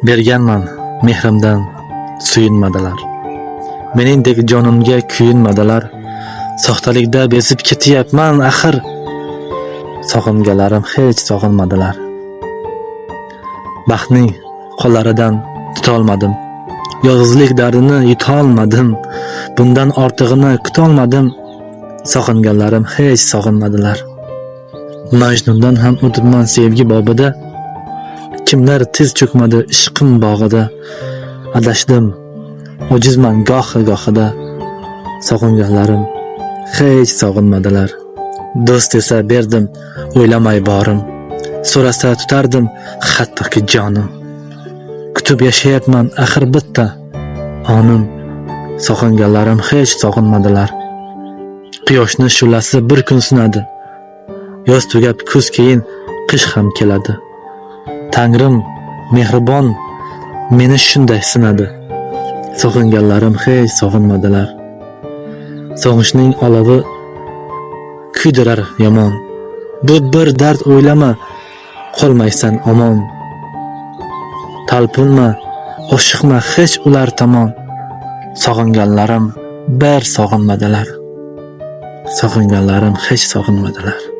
Berganman mehrimdan suyunmadilar. Meningdek jonimga kuyunmadilar. Soxtalikda bezib ketyapman axir. Sog'ingalarim hech sog'inmadilar. Baxtning qo'llaridan tutolmadim. Yolg'izlik dardini yutolmadim. Bundan ortig'ini kutolmadim. Sog'inganlarim hech sog'inmadilar. Majnundan ham o'tibman sevgi bobida. Kimlar tez cho'kmadi ishqim bog'ida. Adashdim, ojizman gohi-gohida. Sog'inganlarim hech sog'inmadilar. Do'st esa berdim, o'ylamay borim. So'rasa tutardim, hattoki jonim. Kutib yashayapman axir bitta onim. Sog'inganlarim hech sog'inmadilar. Quyoshni shu'lasi bir kun sinadi. Yoz tugab kuz keyin qish ham keladi. Tangrim mehribon meni shunday sinadi. Sog'inganlarim hech sog'inmadilar. Sog'ishning olovi kuydirar yomon. Bu bir dard o'ylama, qolmaysan omon. Talpinma, oshiqma hech ular tomon. Sog'inganlarim bir sog'inmadilar. Sog'inganlarim hech sog'inmadilar.